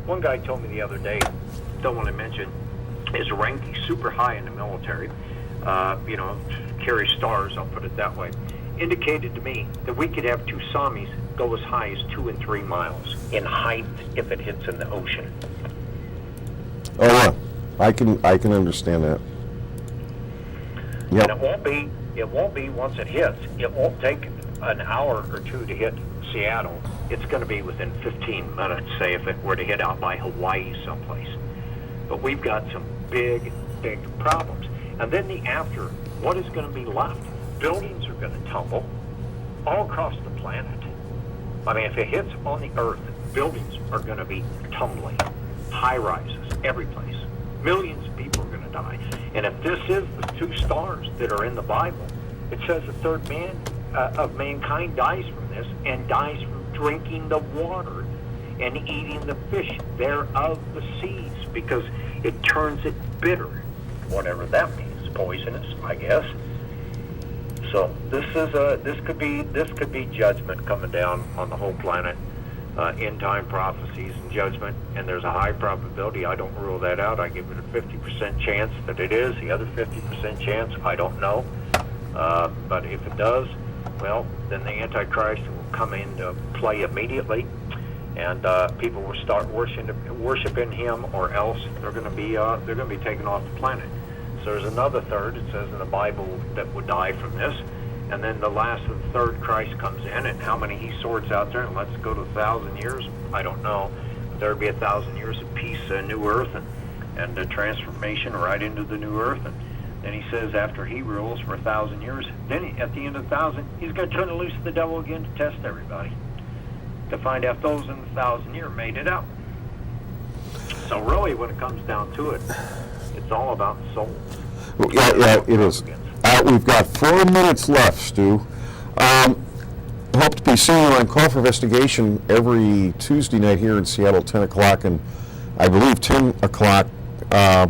one guy told me the other day, don't want to mention his rank, he's super high in the military, you know, carry stars, I'll put it that way, indicated to me that we could have tsunamis go as high as 2 and 3 miles in height if it hits in the ocean. Oh yeah, I can understand that. Yep. And it won't be once it hits. It won't take an hour or two to hit Seattle. It's going to be within 15 minutes, say, if it were to hit out by Hawaii someplace. But we've got some big problems. And then the after, what is going to be left? Buildings are going to tumble all across the planet. I mean, if it hits on the Earth, buildings are going to be tumbling. High rises, every place. Millions of people are going to die. And if this is the 2 stars that are in the Bible, it says the third man of mankind dies from this, and dies from drinking the water and eating the fish thereof the seas, because it turns it bitter, whatever that means, poisonous, I guess. So this could be judgment coming down on the whole planet, end time prophecies and judgment, and there's a high probability. I don't rule that out. I give it a 50% chance that it is. The other 50% chance, I don't know. But if it does, well, then the Antichrist will come into play immediately, and people will start worshiping him, or else they're going to be taken off the planet. So there's another third, it says in the Bible, that would die from this, and then the last of the third Christ comes in, and how many he sorts out there and lets go to 1,000 years, I don't know. But there would be 1,000 years of peace, new earth, and a transformation right into the new earth. And then he says after he rules for 1,000 years, then at the end of 1,000, he's going to turn loose the devil again to test everybody, to find out if those in the 1,000 year made it out. So really, when it comes down to it, it's all about souls. Yeah, it is. We've got 4 minutes left, Stu. Hope to be seeing you on Call for Investigation every Tuesday night here in Seattle, 10 o'clock, and I believe 10 o'clock to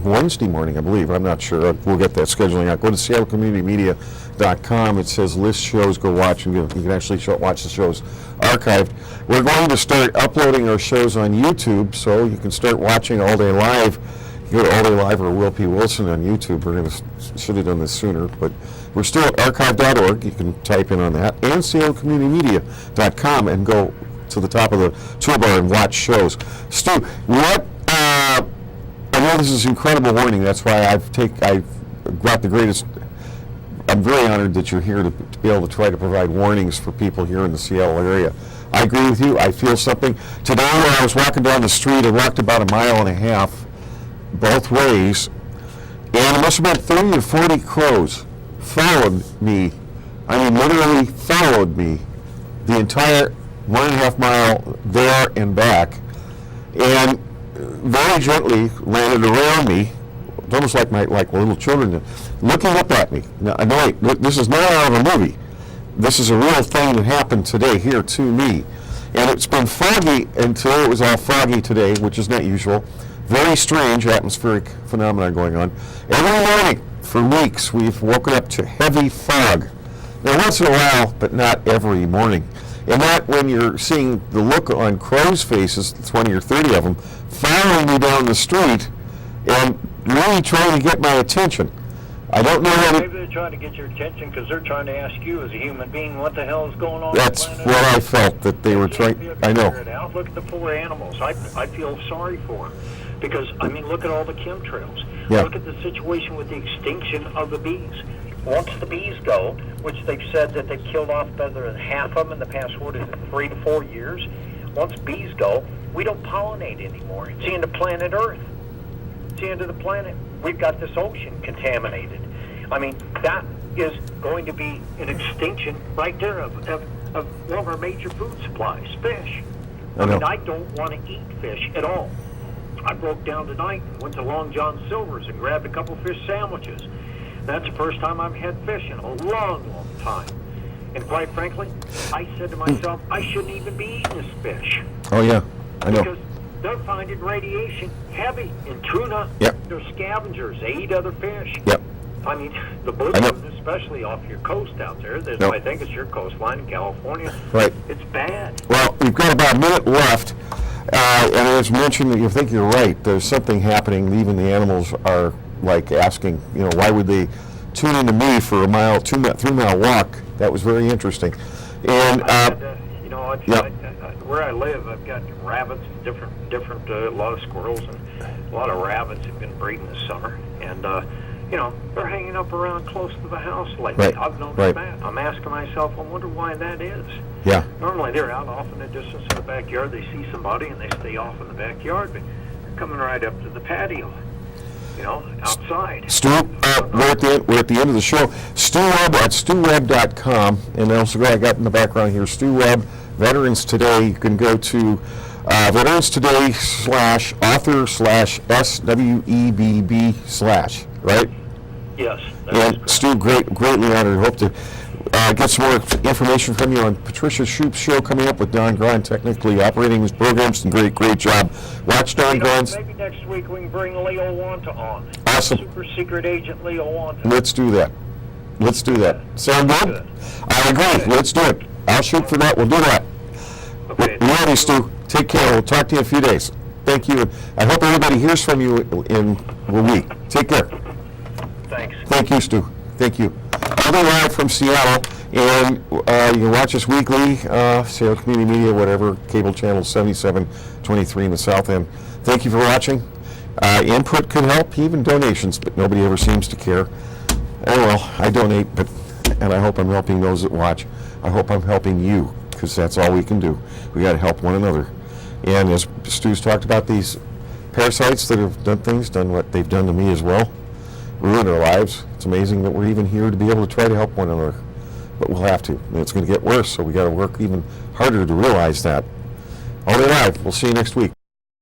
Wednesday morning, I believe. I'm not sure. We'll get that scheduling out. Go to seattlecommunitymedia.com. It says list shows. Go watch, and you can actually watch the shows archived. We're going to start uploading our shows on YouTube, so you can start watching All Day Live. You go to All Day Live or WillPWilson on YouTube. We're going to should have done this sooner, but we're still at archive.org. You can type in on that, and seattlecommunitymedia.com, and go to the top of the toolbar and watch shows. Stu, what? I know this is incredible warning. That's why I've got the greatest. I'm very honored that you're here to be able to try to provide warnings for people here in the Seattle area. I agree with you. I feel something. Today when I was walking down the street, I walked about 1.5 miles both ways, and it must have been 30 or 40 crows followed me. I mean, literally followed me the entire 1.5 mile there and back, and very gently landed around me it's almost like like little children looking up at me. Now, wait, this is not out of a movie. This is a real thing that happened today here to me. And it's been foggy, and today it was all foggy today, which is not usual. Very strange atmospheric phenomenon going on. Every morning for weeks we've woken up to heavy fog. Now once in a while, but not every morning. And that when you're seeing the look on crows' faces, 20 or 30 of them, following me down the street and really trying to get my attention. I don't know what Maybe they're trying to get your attention because they're trying to ask you as a human being what the hell is going on. That's on the what planet. I felt, that they were trying. I know. Look at the poor animals. I feel sorry for them because, I mean, look at all the chemtrails. Yeah. Look at the situation with the extinction of the bees. Once the bees go, which they've said that they've killed off better than half of them in the past, 3 to 4 years, once bees go, we don't pollinate anymore. It's the end of planet Earth. It's the end of the planet. We've got this ocean contaminated. I mean, that is going to be an extinction right there of one of our major food supplies, fish. I mean, I don't want to eat fish at all. I broke down tonight and went to Long John Silver's and grabbed a couple fish sandwiches. That's the first time I've had fish in a long, long time. And quite frankly, I said to myself, I shouldn't even be eating this fish. Oh yeah, I know. Because they're finding radiation heavy in tuna. Yep. They're scavengers. They eat other fish. Yep. I mean, the blue ones, especially off your coast out there. I think it's your coastline in California. Right. It's bad. Well, we've got about a minute left, and as mentioned, you think you're right. There's something happening. Even the animals are like asking, why would they tune into me for a 3-mile walk? That was very interesting. And where I live, I've got rabbits, different, a lot of squirrels, and a lot of rabbits have been breeding this summer, and they're hanging up around close to the house lately. Right. I've noticed Right. that. I'm asking myself, I wonder why that is. Yeah. Normally they're out off in the distance in the backyard. They see somebody and they stay off in the backyard, but they're coming right up to the patio. Outside. Stu, we're at the end of the show. Stew Webb at stewwebb.com, and also I got in the background here, Stew Webb, Veterans Today. You can go to Veterans Today /author/SWEBB/ right? Yes. And Stu, greatly honored. Hope to get some more information from you on Patricia Shoup's show coming up with Don Grahn, technically operating his programs. And great job. Watch Don Grahn's. Maybe next week we can bring Leo Wanta on. Awesome. Super secret agent Leo Wanta. Let's do that. Sound good? I agree. Let's do it. I'll shoot for that. We'll do that. Okay. You ready, Stu? Take care. We'll talk to you in a few days. Thank you. I hope everybody hears from you in a week. Take care. Thanks. Thank you, Stu. Thank you. I'll be live from Seattle, and you can watch us weekly, Seattle Community Media, whatever, cable channel 7723 in the South End. Thank you for watching. Input can help, even donations, but nobody ever seems to care. Oh well, I donate, and I hope I'm helping those that watch. I hope I'm helping you, because that's all we can do. We got to help one another. And as Stu's talked about, these parasites that have done what they've done to me as well, ruined our lives. It's amazing that we're even here to be able to try to help one another. But we'll have to. And it's going to get worse, so we got to work even harder to realize that. All day live. We'll see you next week.